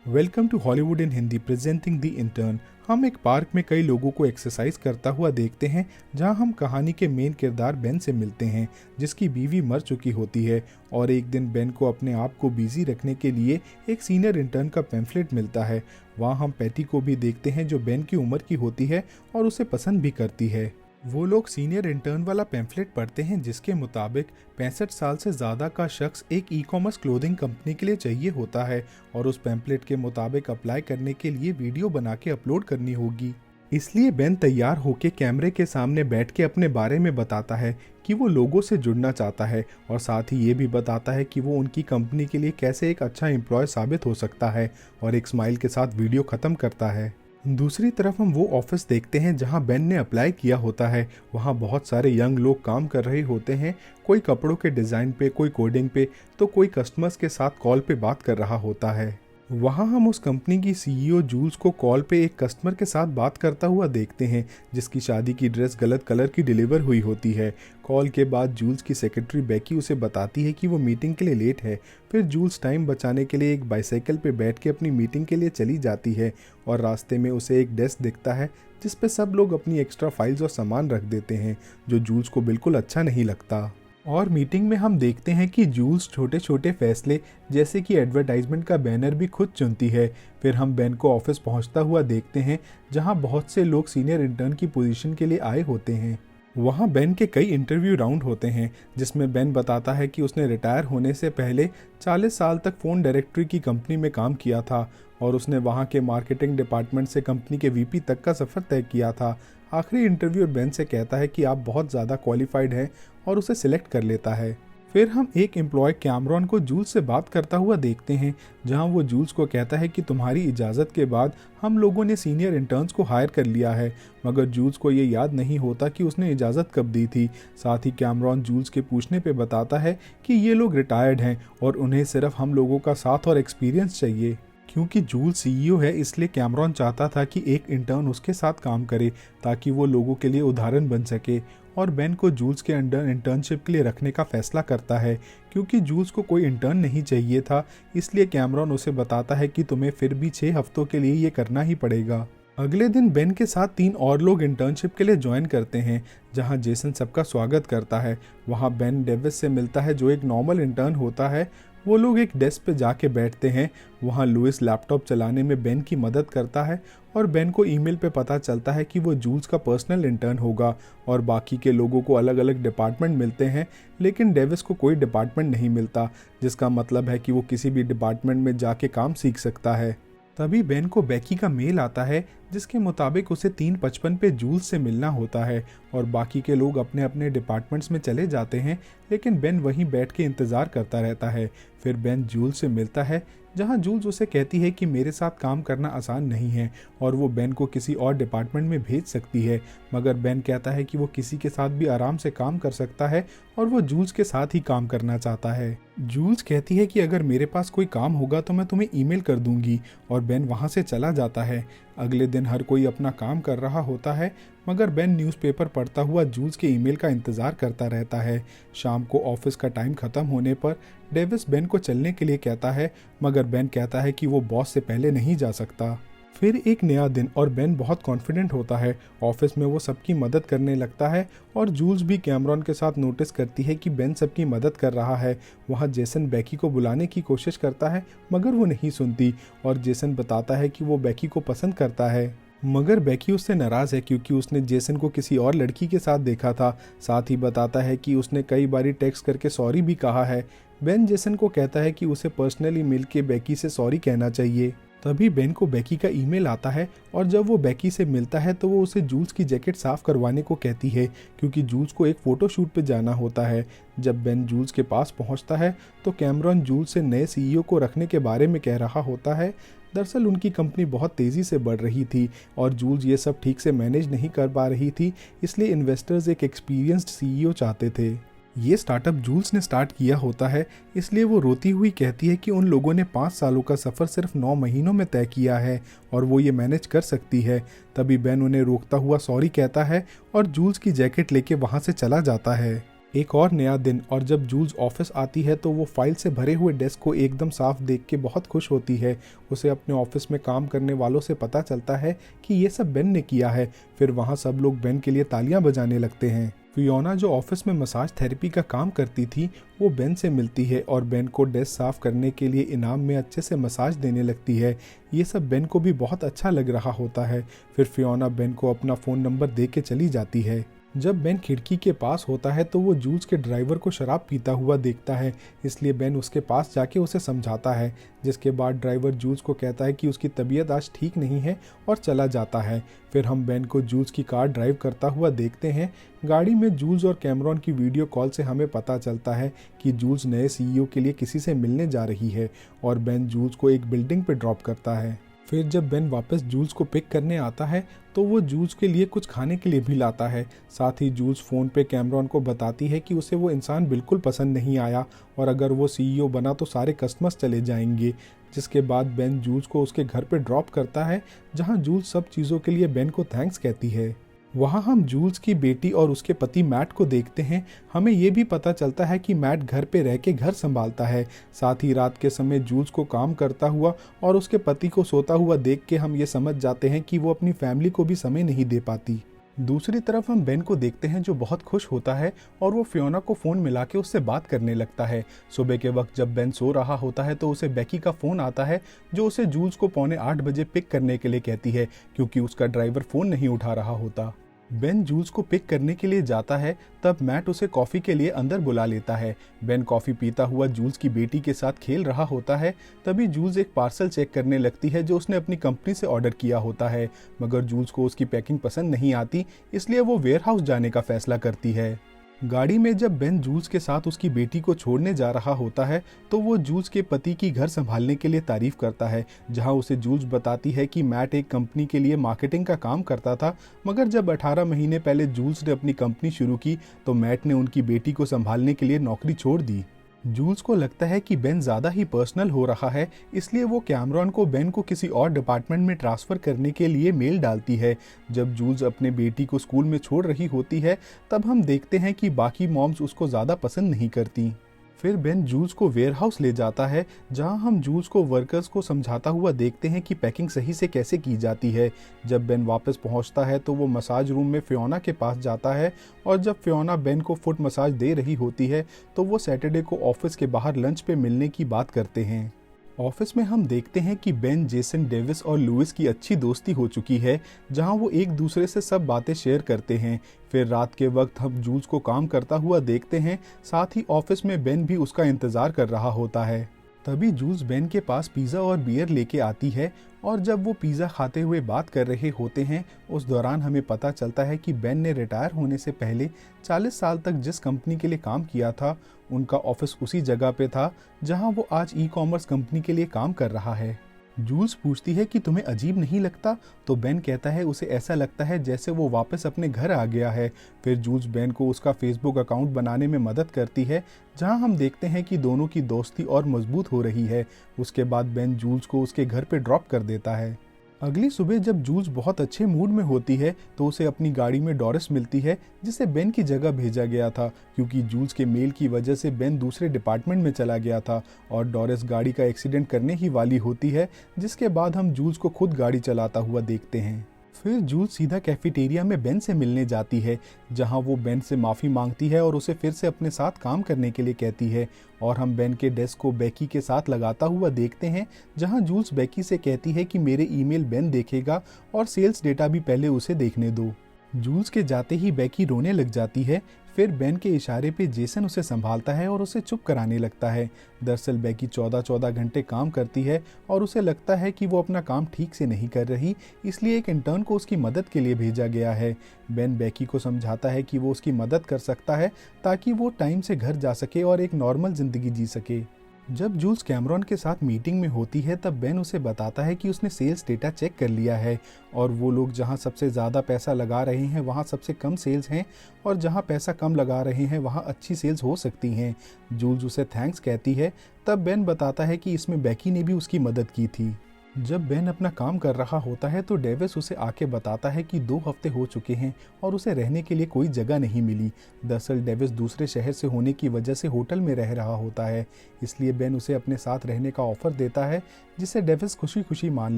Welcome to Hollywood in Hindi presenting the intern. हम एक park में कई लोगों को एक्सरसाइज करता हुआ देखते हैं, जहां हम कहानी के मेन किरदार बेन से मिलते हैं, जिसकी बीवी मर चुकी होती है। और एक दिन बेन को अपने आप को बिजी रखने के लिए एक सीनियर इंटर्न का पैम्फलेट मिलता है। वहां हम पैटी को भी देखते हैं, जो बेन की उम्र की होती है और उसे पसंद भी करती है। वो लोग सीनियर इंटर्न वाला पैम्फलेट पढ़ते हैं, जिसके मुताबिक 65 साल से ज़्यादा का शख्स एक ई कॉमर्स क्लोथिंग कंपनी के लिए चाहिए होता है और उस पैम्फलेट के मुताबिक अप्लाई करने के लिए वीडियो बना के अपलोड करनी होगी। इसलिए बेन तैयार होके कैमरे के सामने बैठ के अपने बारे में बताता है कि वो लोगों से जुड़ना चाहता है और साथ ही ये भी बताता है कि वो उनकी कंपनी के लिए कैसे एक अच्छा एम्प्लॉय साबित हो सकता है, और एक स्माइल के साथ वीडियो ख़त्म करता है। दूसरी तरफ हम वो ऑफिस देखते हैं जहां बेन ने अप्लाई किया होता है। वहां बहुत सारे यंग लोग काम कर रहे होते हैं, कोई कपड़ों के डिज़ाइन पे, कोई कोडिंग पे, तो कोई कस्टमर्स के साथ कॉल पे बात कर रहा होता है। वहां हम उस कंपनी की सीईओ जूल्स को कॉल पे एक कस्टमर के साथ बात करता हुआ देखते हैं, जिसकी शादी की ड्रेस गलत कलर की डिलीवर हुई होती है। कॉल के बाद जूल्स की सेक्रेटरी बेकी उसे बताती है कि वो मीटिंग के लिए लेट है। फिर जूल्स टाइम बचाने के लिए एक बाइसाइकिल पे बैठ के अपनी मीटिंग के लिए चली जाती है और रास्ते में उसे एक डेस्क दिखता है, जिस पे सब लोग अपनी एक्स्ट्रा फाइल्स और सामान रख देते हैं, जो जूल्स को बिल्कुल अच्छा नहीं लगता। और मीटिंग में हम देखते हैं कि जूल्स छोटे छोटे फैसले, जैसे कि एडवर्टाइजमेंट का बैनर, भी खुद चुनती है। फिर हम बेन को ऑफिस पहुंचता हुआ देखते हैं, जहां बहुत से लोग सीनियर इंटर्न की पोजीशन के लिए आए होते हैं। वहां बेन के कई इंटरव्यू राउंड होते हैं, जिसमें बेन बताता है कि उसने रिटायर होने से पहले 40 साल तक फ़ोन डायरेक्टरी की कंपनी में काम किया था और उसने वहां के मार्केटिंग डिपार्टमेंट से कंपनी के वीपी तक का सफ़र तय किया था। आखिरी इंटरव्यू बेन से कहता है कि आप बहुत ज़्यादा क्वालिफाइड हैं और उसे सिलेक्ट कर लेता है। फिर हम एक एम्प्लॉय कैमरॉन को जूल्स से बात करता हुआ देखते हैं, जहां वो जूल्स को कहता है कि तुम्हारी इजाज़त के बाद हम लोगों ने सीनियर इंटर्न्स को हायर कर लिया है, मगर जूल्स को ये याद नहीं होता कि उसने इजाज़त कब दी थी। साथ ही कैमरॉन जूल्स के पूछने पे बताता है कि ये लोग रिटायर्ड हैं और उन्हें सिर्फ हम लोगों का साथ और एक्सपीरियंस चाहिए। क्योंकि जूल्स सीईओ है, इसलिए कैमरॉन चाहता था कि एक इंटर्न उसके साथ काम करे ताकि वो लोगों के लिए उदाहरण बन सके। और बेन को जूल्स के अंडर इंटर्नशिप के लिए रखने का फैसला करता है। क्योंकि जूल्स को कोई इंटर्न नहीं चाहिए था, इसलिए कैमरॉन उसे बताता है कि तुम्हें फिर भी 6 हफ्तों के लिए ये करना ही पड़ेगा। अगले दिन बेन के साथ 3 और लोग इंटर्नशिप के लिए ज्वाइन करते हैं, जहां जेसन सबका स्वागत करता है। वहां बेन डेविस से मिलता है, जो एक नॉर्मल इंटर्न होता है। वो लोग एक डेस्क पे जाके बैठते हैं। वहाँ लुइस लैपटॉप चलाने में बेन की मदद करता है और बेन को ईमेल पे पता चलता है कि वो जूल्स का पर्सनल इंटर्न होगा। और बाकी के लोगों को अलग अलग डिपार्टमेंट मिलते हैं, लेकिन डेविस को कोई डिपार्टमेंट नहीं मिलता, जिसका मतलब है कि वो किसी भी डिपार्टमेंट में जाके काम सीख सकता है। तभी बेन को बेकी का मेल आता है, जिसके मुताबिक उसे 3:55 पे जूल्स से मिलना होता है। और बाकी के लोग अपने अपने डिपार्टमेंट्स में चले जाते हैं, लेकिन बेन वहीं बैठ के इंतज़ार करता रहता है। फिर बेन जूल्स से मिलता है, जहां जूल्स उसे कहती है कि मेरे साथ काम करना आसान नहीं है और वो बेन को किसी और डिपार्टमेंट में भेज सकती है। मगर बेन कहता है कि वो किसी के साथ भी आराम से काम कर सकता है और वो जूल्स के साथ ही काम करना चाहता है। जूल्स कहती है कि अगर मेरे पास कोई काम होगा तो मैं तुम्हें ईमेल कर दूंगी, और बेन वहाँ से चला जाता है। अगले दिन हर कोई अपना काम कर रहा होता है, मगर बेन न्यूज़पेपर पढ़ता हुआ जूल्स के ईमेल का इंतज़ार करता रहता है। शाम को ऑफिस का टाइम ख़त्म होने पर डेविस बेन को चलने के लिए कहता है, मगर बेन कहता है कि वो बॉस से पहले नहीं जा सकता। फिर एक नया दिन और बेन बहुत कॉन्फिडेंट होता है। ऑफिस में वो सबकी मदद करने लगता है और जूल्स भी कैमरॉन के साथ नोटिस करती है कि बेन सबकी मदद कर रहा है। वहाँ जेसन बेकी को बुलाने की कोशिश करता है, मगर वो नहीं सुनती और जेसन बताता है कि वो बेकी को पसंद करता है। मगर बेकी उससे नाराज़ है, क्योंकि उसने जेसन को किसी और लड़की के साथ देखा था। साथ ही बताता है कि उसने कई बारी टेक्स्ट करके सॉरी भी कहा है। बेन जेसन को कहता है कि उसे पर्सनली मिल के बेकी से सॉरी कहना चाहिए। तभी बेन को बेकी का ईमेल आता है और जब वो बेकी से मिलता है तो वो उसे जूल्स की जैकेट साफ़ करवाने को कहती है, क्योंकि जूल्स को एक फ़ोटो शूट पे जाना होता है। जब बेन जूल्स के पास पहुंचता है तो कैमरॉन जूल्स से नए सीईओ को रखने के बारे में कह रहा होता है। दरअसल उनकी कंपनी बहुत तेज़ी से बढ़ रही थी और जूल्स ये सब ठीक से मैनेज नहीं कर पा रही थी, इसलिए इन्वेस्टर्स एक एक्सपीरियंस्ड सीईओ चाहते थे। ये स्टार्टअप जूल्स ने स्टार्ट किया होता है, इसलिए वो रोती हुई कहती है कि उन लोगों ने 5 सालों का सफ़र सिर्फ 9 महीनों में तय किया है और वो ये मैनेज कर सकती है। तभी बेन उन्हें रोकता हुआ सॉरी कहता है और जूल्स की जैकेट लेके वहाँ से चला जाता है। एक और नया दिन, और जब जूल्स ऑफिस आती है तो वो फाइल से भरे हुए डेस्क को एकदम साफ देख के बहुत खुश होती है। उसे अपने ऑफिस में काम करने वालों से पता चलता है कि ये सब बेन ने किया है। फिर वहाँ सब लोग बेन के लिए तालियां बजाने लगते हैं। फियोना जो ऑफिस में मसाज थेरेपी का काम करती थी, वो बेन से मिलती है और बेन को डेस्क साफ करने के लिए इनाम में अच्छे से मसाज देने लगती है। ये सब बेन को भी बहुत अच्छा लग रहा होता है। फिर फियोना बेन को अपना फ़ोन नंबर दे के चली जाती है। जब बेन खिड़की के पास होता है तो वो जूल्स के ड्राइवर को शराब पीता हुआ देखता है, इसलिए बेन उसके पास जाके उसे समझाता है। जिसके बाद ड्राइवर जूल्स को कहता है कि उसकी तबीयत आज ठीक नहीं है और चला जाता है। फिर हम बेन को जूल्स की कार ड्राइव करता हुआ देखते हैं। गाड़ी में जूल्स और कैमरॉन की वीडियो कॉल से हमें पता चलता है कि जूल्स नए सीईओ के लिए किसी से मिलने जा रही है और बेन जूल्स को एक बिल्डिंग पे ड्रॉप करता है। फिर जब बेन वापस जूल्स को पिक करने आता है तो वो जूल्स के लिए कुछ खाने के लिए भी लाता है। साथ ही जूल्स फ़ोन पे कैमरॉन को बताती है कि उसे वो इंसान बिल्कुल पसंद नहीं आया और अगर वो सीईओ बना तो सारे कस्टमर्स चले जाएंगे। जिसके बाद बेन जूल्स को उसके घर पे ड्रॉप करता है, जहाँ जूल्स सब चीज़ों के लिए बेन को थैंक्स कहती है। वहाँ हम जूल्स की बेटी और उसके पति मैट को देखते हैं। हमें ये भी पता चलता है कि मैट घर पे रह के घर संभालता है। साथ ही रात के समय जूल्स को काम करता हुआ और उसके पति को सोता हुआ देख के हम ये समझ जाते हैं कि वो अपनी फैमिली को भी समय नहीं दे पाती। दूसरी तरफ हम बेन को देखते हैं जो बहुत खुश होता है और वो फियोना को फ़ोन मिला के उससे बात करने लगता है। सुबह के वक्त जब बेन सो रहा होता है तो उसे बेकी का फ़ोन आता है, जो उसे जूल्स को 7:45 बजे पिक करने के लिए कहती है, क्योंकि उसका ड्राइवर फ़ोन नहीं उठा रहा होता। बेन जूल्स को पिक करने के लिए जाता है, तब मैट उसे कॉफ़ी के लिए अंदर बुला लेता है। बेन कॉफ़ी पीता हुआ जूल्स की बेटी के साथ खेल रहा होता है। तभी जूल्स एक पार्सल चेक करने लगती है जो उसने अपनी कंपनी से ऑर्डर किया होता है, मगर जूल्स को उसकी पैकिंग पसंद नहीं आती, इसलिए वो वेयरहाउस जाने का फैसला करती है। गाड़ी में जब बेन जूल्स के साथ उसकी बेटी को छोड़ने जा रहा होता है तो वो जूल्स के पति की घर संभालने के लिए तारीफ करता है, जहां उसे जूल्स बताती है कि मैट एक कंपनी के लिए मार्केटिंग का काम करता था, मगर जब 18 महीने पहले जूल्स ने अपनी कंपनी शुरू की तो मैट ने उनकी बेटी को संभालने के लिए नौकरी छोड़ दी। जूल्स को लगता है कि बेन ज़्यादा ही पर्सनल हो रहा है, इसलिए वो कैमरॉन को बेन को किसी और डिपार्टमेंट में ट्रांसफ़र करने के लिए मेल डालती है। जब जूल्स अपने बेटी को स्कूल में छोड़ रही होती है तब हम देखते हैं कि बाकी मॉम्स उसको ज़्यादा पसंद नहीं करती। फिर बेन जूल्स को वेयरहाउस ले जाता है, जहां हम जूल्स को वर्कर्स को समझाता हुआ देखते हैं कि पैकिंग सही से कैसे की जाती है। जब बेन वापस पहुंचता है तो वो मसाज रूम में फियोना के पास जाता है और जब फियोना बेन को फुट मसाज दे रही होती है तो वो सैटरडे को ऑफिस के बाहर लंच पे मिलने की बात करते हैं। ऑफिस में हम देखते हैं कि बेन, जेसन, डेविस और लुइस की अच्छी दोस्ती हो चुकी है, जहां वो एक दूसरे से सब बातें शेयर करते हैं। फिर रात के वक्त हम जूल्स को काम करता हुआ देखते हैं, साथ ही ऑफिस में बेन भी उसका इंतज़ार कर रहा होता है। तभी जूल्स बेन के पास पिज़्ज़ा और बियर लेके आती है और जब वो पिज़्ज़ा खाते हुए बात कर रहे होते हैं उस दौरान हमें पता चलता है कि बेन ने रिटायर होने से पहले 40 साल तक जिस कंपनी के लिए काम किया था उनका ऑफिस उसी जगह पे था जहां वो आज ई-कॉमर्स कंपनी के लिए काम कर रहा है। जूल्स पूछती है कि तुम्हें अजीब नहीं लगता, तो बेन कहता है उसे ऐसा लगता है जैसे वो वापस अपने घर आ गया है। फिर जूल्स बेन को उसका फेसबुक अकाउंट बनाने में मदद करती है, जहां हम देखते हैं कि दोनों की दोस्ती और मजबूत हो रही है। उसके बाद बेन जूल्स को उसके घर पे ड्रॉप कर देता है। अगली सुबह जब जूल्स बहुत अच्छे मूड में होती है तो उसे अपनी गाड़ी में डोरिस मिलती है, जिसे बेन की जगह भेजा गया था, क्योंकि जूल्स के मेल की वजह से बेन दूसरे डिपार्टमेंट में चला गया था और डोरिस गाड़ी का एक्सीडेंट करने ही वाली होती है, जिसके बाद हम जूल्स को खुद गाड़ी चलाता हुआ देखते हैं। फिर जूल्स सीधा कैफेटेरिया में बेन से मिलने जाती है, जहां वो बेन से माफ़ी मांगती है और उसे फिर से अपने साथ काम करने के लिए कहती है और हम बेन के डेस्क को बेकी के साथ लगाता हुआ देखते हैं, जहां जूल्स बेकी से कहती है कि मेरे ईमेल बेन देखेगा और सेल्स डेटा भी पहले उसे देखने दो। जूल्स के जाते ही बेकी रोने लग जाती है। फिर बेन के इशारे पे जेसन उसे संभालता है और उसे चुप कराने लगता है। दरअसल बेकी 14-14 घंटे काम करती है और उसे लगता है कि वो अपना काम ठीक से नहीं कर रही, इसलिए एक इंटर्न को उसकी मदद के लिए भेजा गया है। बेन बेकी को समझाता है कि वो उसकी मदद कर सकता है ताकि वो टाइम से घर जा सके और एक नॉर्मल ज़िंदगी जी सके। जब जूल्स कैमरॉन के साथ मीटिंग में होती है तब बेन उसे बताता है कि उसने सेल्स डेटा चेक कर लिया है और वो लोग जहां सबसे ज़्यादा पैसा लगा रहे हैं वहां सबसे कम सेल्स हैं और जहां पैसा कम लगा रहे हैं वहां अच्छी सेल्स हो सकती हैं। जूल्स उसे थैंक्स कहती है। तब बेन बताता है कि इसमें बेकी ने भी उसकी मदद की थी। जब बेन अपना काम कर रहा होता है तो डेविस उसे आके बताता है कि 2 हफ्ते हो चुके हैं और उसे रहने के लिए कोई जगह नहीं मिली। दरअसल डेविस दूसरे शहर से होने की वजह से होटल में रह रहा होता है, इसलिए बेन उसे अपने साथ रहने का ऑफर देता है, जिसे डेविस खुशी खुशी मान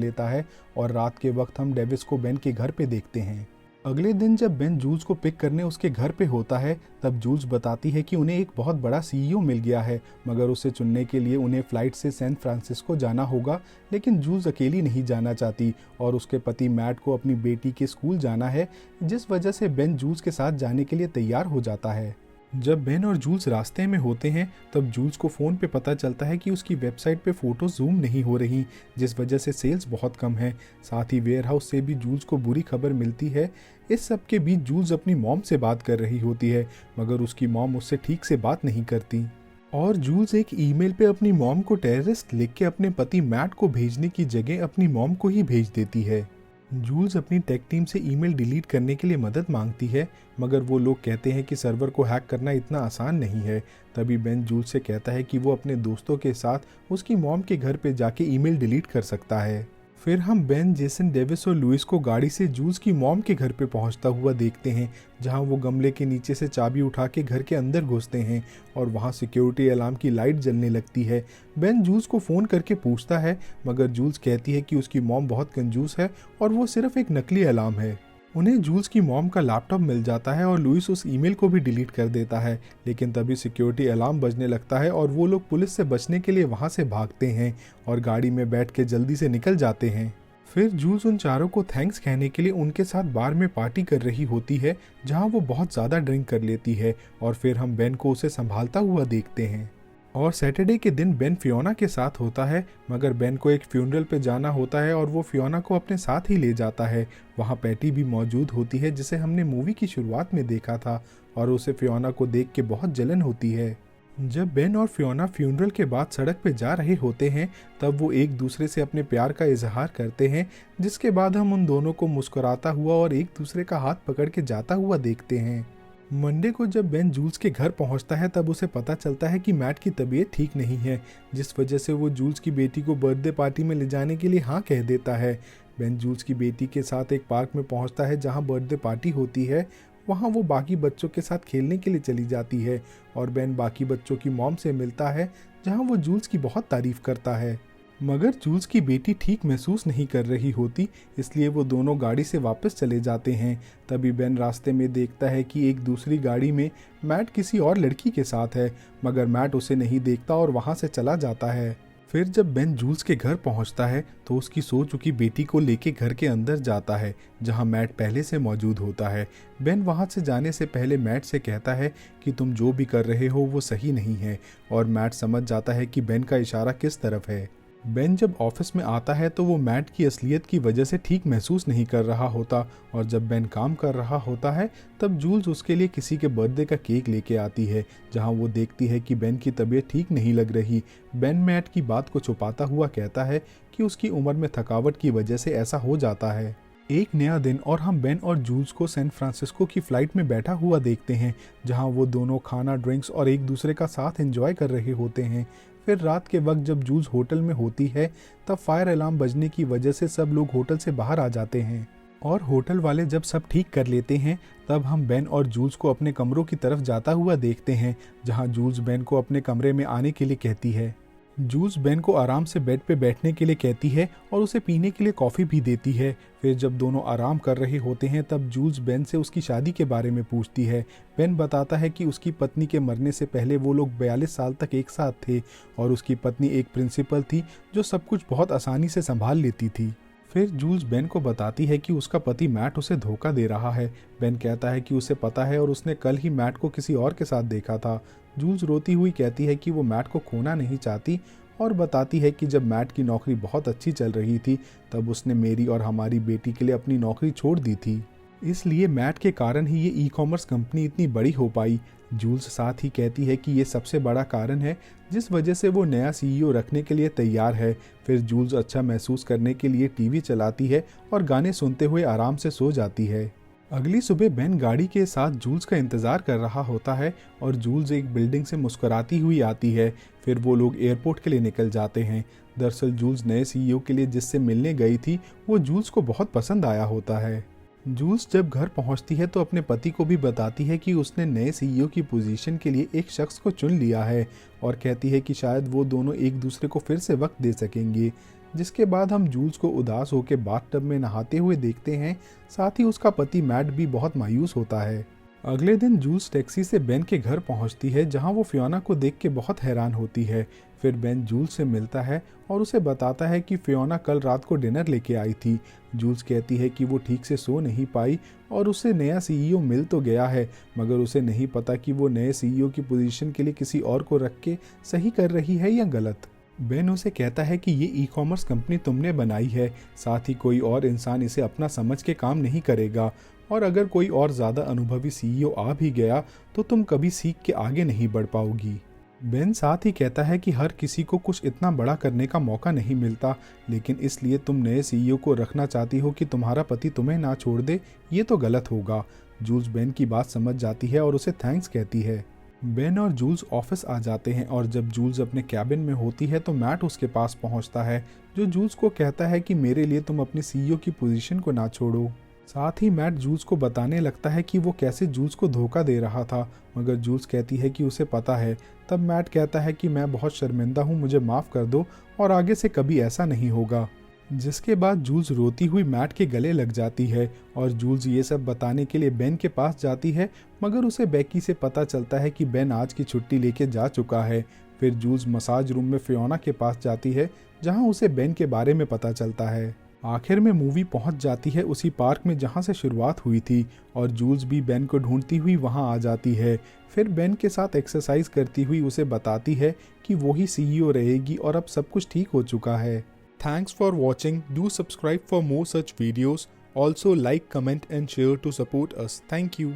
लेता है। और रात के वक्त हम डेविस को बेन के घर पे देखते हैं। अगले दिन जब बेन जूल्स को पिक करने उसके घर पे होता है, तब जूल्स बताती है कि उन्हें एक बहुत बड़ा सीईओ मिल गया है, मगर उसे चुनने के लिए उन्हें फ्लाइट से सैन फ्रांसिस्को जाना होगा। लेकिन जूल्स अकेली नहीं जाना चाहती और उसके पति मैट को अपनी बेटी के स्कूल जाना है, जिस वजह से बेन जूल्स के साथ जाने के लिए तैयार हो जाता है। जब बेन और जूल्स रास्ते में होते हैं तब जूल्स को फ़ोन पे पता चलता है कि उसकी वेबसाइट पे फ़ोटो जूम नहीं हो रही, जिस वजह से सेल्स बहुत कम है। साथ ही वेयरहाउस से भी जूल्स को बुरी खबर मिलती है। इस सब के बीच जूल्स अपनी मॉम से बात कर रही होती है, मगर उसकी मॉम उससे ठीक से बात नहीं करती और जूल्स एक ईमेल पे अपनी मॉम को टेररिस्ट लिख के अपने पति मैट को भेजने की जगह अपनी मॉम को ही भेज देती है। जूल्स अपनी टेक टीम से ईमेल डिलीट करने के लिए मदद मांगती है, मगर वो लोग कहते हैं कि सर्वर को हैक करना इतना आसान नहीं है। तभी बेन जूल्स से कहता है कि वो अपने दोस्तों के साथ उसकी मॉम के घर पे जाके ईमेल डिलीट कर सकता है। फिर हम बेन, जेसन, डेविस और लुइस को गाड़ी से जूल्स की मॉम के घर पे पहुंचता हुआ देखते हैं, जहां वो गमले के नीचे से चाबी उठा के घर के अंदर घुसते हैं और वहां सिक्योरिटी अलार्म की लाइट जलने लगती है। बेन जूल्स को फ़ोन करके पूछता है, मगर जूल्स कहती है कि उसकी मॉम बहुत कंजूस है और वो सिर्फ एक नकली अलार्म है। उन्हें जूल्स की मॉम का लैपटॉप मिल जाता है और लुइस उस ईमेल को भी डिलीट कर देता है, लेकिन तभी सिक्योरिटी अलार्म बजने लगता है और वो लोग पुलिस से बचने के लिए वहां से भागते हैं और गाड़ी में बैठ के जल्दी से निकल जाते हैं। फिर जूल्स उन चारों को थैंक्स कहने के लिए उनके साथ बार में पार्टी कर रही होती है, जहां वो बहुत ज़्यादा ड्रिंक कर लेती है और फिर हम बेन को उसे संभालता हुआ देखते हैं। और सैटरडे के दिन बेन फियोना के साथ होता है, मगर बेन को एक फ्यूनरल पे जाना होता है और वो फियोना को अपने साथ ही ले जाता है। वहाँ पैटी भी मौजूद होती है, जिसे हमने मूवी की शुरुआत में देखा था, और उसे फियोना को देख के बहुत जलन होती है। जब बेन और फियोना फ्यूनरल के बाद सड़क पे जा रहे होते हैं, तब वो एक दूसरे से अपने प्यार का इजहार करते हैं, जिसके बाद हम उन दोनों को मुस्कुराता हुआ और एक दूसरे का हाथ पकड़ के जाता हुआ देखते हैं। मंडे को जब बेन जूल्स के घर पहुंचता है, तब उसे पता चलता है कि मैट की तबीयत ठीक नहीं है, जिस वजह से वो जूल्स की बेटी को बर्थडे पार्टी में ले जाने के लिए हाँ कह देता है। बेन जूल्स की बेटी के साथ एक पार्क में पहुंचता है जहां बर्थडे पार्टी होती है। वहां वो बाकी बच्चों के साथ खेलने के लिए चली जाती है और बेन बाकी बच्चों की मॉम से मिलता है, जहां वो जूल्स की बहुत तारीफ करता है। मगर जूल्स की बेटी ठीक महसूस नहीं कर रही होती, इसलिए वो दोनों गाड़ी से वापस चले जाते हैं। तभी बेन रास्ते में देखता है कि एक दूसरी गाड़ी में मैट किसी और लड़की के साथ है, मगर मैट उसे नहीं देखता और वहां से चला जाता है। फिर जब बेन जूल्स के घर पहुंचता है तो उसकी सो चुकी बेटी को लेके घर के अंदर जाता है, जहां मैट पहले से मौजूद होता है। बेन वहां से जाने से पहले मैट से कहता है कि तुम जो भी कर रहे हो वो सही नहीं है, और मैट समझ जाता है कि बेन का इशारा किस तरफ है। बेन जब ऑफिस में आता है तो वो मैट की असलियत की वजह से ठीक महसूस नहीं कर रहा होता, और जब बेन काम कर रहा होता है तब जूल्स उसके लिए किसी के बर्थडे का केक लेके आती है, जहां वो देखती है कि बेन की तबीयत ठीक नहीं लग रही। बेन मैट की बात को छुपाता हुआ कहता है कि उसकी उम्र में थकावट की वजह से ऐसा हो जाता है। एक नया दिन और हम बेन और जूल्स को सैन फ्रांसिस्को की फ्लाइट में बैठा हुआ देखते हैं, जहां वो दोनों खाना, ड्रिंक्स और एक दूसरे का साथ एंजॉय कर रहे होते हैं। फिर रात के वक्त जब जूल्स होटल में होती है, तब फायर अलार्म बजने की वजह से सब लोग होटल से बाहर आ जाते हैं, और होटल वाले जब सब ठीक कर लेते हैं, तब हम बेन और जूल्स को अपने कमरों की तरफ जाता हुआ देखते हैं, जहां जूल्स बेन को अपने कमरे में आने के लिए कहती है। जूल्स बेन को आराम से बेड पे बैठने के लिए कहती है और उसे पीने के लिए कॉफ़ी भी देती है। फिर जब दोनों आराम कर रहे होते हैं, तब जूल्स बेन से उसकी शादी के बारे में पूछती है। बेन बताता है कि उसकी पत्नी के मरने से पहले वो लोग 42 साल तक एक साथ थे, और उसकी पत्नी एक प्रिंसिपल थी जो सब कुछ बहुत आसानी से संभाल लेती थी। फिर जूल्स बेन को बताती है कि उसका पति मैट उसे धोखा दे रहा है। बेन कहता है कि उसे पता है और उसने कल ही मैट को किसी और के साथ देखा था। जूल्स रोती हुई कहती है कि वो मैट को खोना नहीं चाहती, और बताती है कि जब मैट की नौकरी बहुत अच्छी चल रही थी, तब उसने मेरी और हमारी बेटी के लिए अपनी नौकरी छोड़ दी थी। इसलिए मैट के कारण ही ये ई-कॉमर्स कंपनी इतनी बड़ी हो पाई। जूल्स साथ ही कहती है कि ये सबसे बड़ा कारण है जिस वजह से वो नया सीईओ रखने के लिए तैयार है। फिर जूल्स अच्छा महसूस करने के लिए टीवी चलाती है और गाने सुनते हुए आराम से सो जाती है। अगली सुबह बेन गाड़ी के साथ जूल्स का इंतज़ार कर रहा होता है, और जूल्स एक बिल्डिंग से मुस्कुराती हुई आती है। फिर वो लोग एयरपोर्ट के लिए निकल जाते हैं। दरअसल जूल्स नए सीईओ के लिए जिससे मिलने गई थी वो जूल्स को बहुत पसंद आया होता है। जूल्स जब घर पहुंचती है तो अपने पति को भी बताती है कि उसने नए सीईओ की पोजीशन के लिए एक शख्स को चुन लिया है और कहती है कि शायद वो दोनों एक दूसरे को फिर से वक्त दे सकेंगे। जिसके बाद हम जूल्स को उदास होकर बाथटब में नहाते हुए देखते हैं। साथ ही उसका पति मैट भी बहुत मायूस होता है। अगले दिन जूल्स टैक्सी से बेन के घर पहुंचती है जहां वो फियोना को देख के बहुत हैरान होती है। फिर बेन जूल्स से मिलता है और उसे बताता है कि फियोना कल रात को डिनर लेके आई थी। जूल्स कहती है कि वो ठीक से सो नहीं पाई और उसे नया सीईओ मिल तो गया है मगर उसे नहीं पता कि वो नए सीईओ की पोजीशन के लिए किसी और को रख के सही कर रही है या गलत। बेन उसे कहता है कि ये ई कॉमर्स कंपनी तुमने बनाई है, साथ ही कोई और इंसान इसे अपना समझ के काम नहीं करेगा और अगर कोई और ज़्यादा अनुभवी सीईओ आ भी गया तो तुम कभी सीख के आगे नहीं बढ़ पाओगी। बेन साथ ही कहता है कि हर किसी को कुछ इतना बड़ा करने का मौका नहीं मिलता, लेकिन इसलिए तुम नए सीईओ को रखना चाहती हो कि तुम्हारा पति तुम्हें ना छोड़ दे, ये तो गलत होगा। जूल्स बेन की बात समझ जाती है और उसे थैंक्स कहती है। बेन और जूल्स ऑफिस आ जाते हैं और जब जूल्स अपने कैबिन में होती है तो मैट उसके पास पहुंचता है जो जूल्स को कहता है कि मेरे लिए तुम अपनी सीईओ की पोजीशन को ना छोड़ो। साथ ही मैट जूल्स को बताने लगता है कि वो कैसे जूल्स को धोखा दे रहा था मगर जूल्स कहती है कि उसे पता है। तब मैट कहता है कि मैं बहुत शर्मिंदा हूँ, मुझे माफ़ कर दो और आगे से कभी ऐसा नहीं होगा। जिसके बाद जूल्स रोती हुई मैट के गले लग जाती है और जूल्स ये सब बताने के लिए बेन के पास जाती है मगर उसे बेकी से पता चलता है कि बेन आज की छुट्टी लेके जा चुका है। फिर जूल्स मसाज रूम में फियोना के पास जाती है जहां उसे बेन के बारे में पता चलता है। आखिर में मूवी पहुंच जाती है उसी पार्क में जहां से शुरुआत हुई थी और जूल्स भी बेन को ढूंढती हुई वहां आ जाती है। फिर बेन के साथ एक्सरसाइज करती हुई उसे बताती है कि वो ही सीईओ रहेगी और अब सब कुछ ठीक हो चुका है। Thanks for watching. Do subscribe for more such videos. Also like, comment and share to support us. Thank you.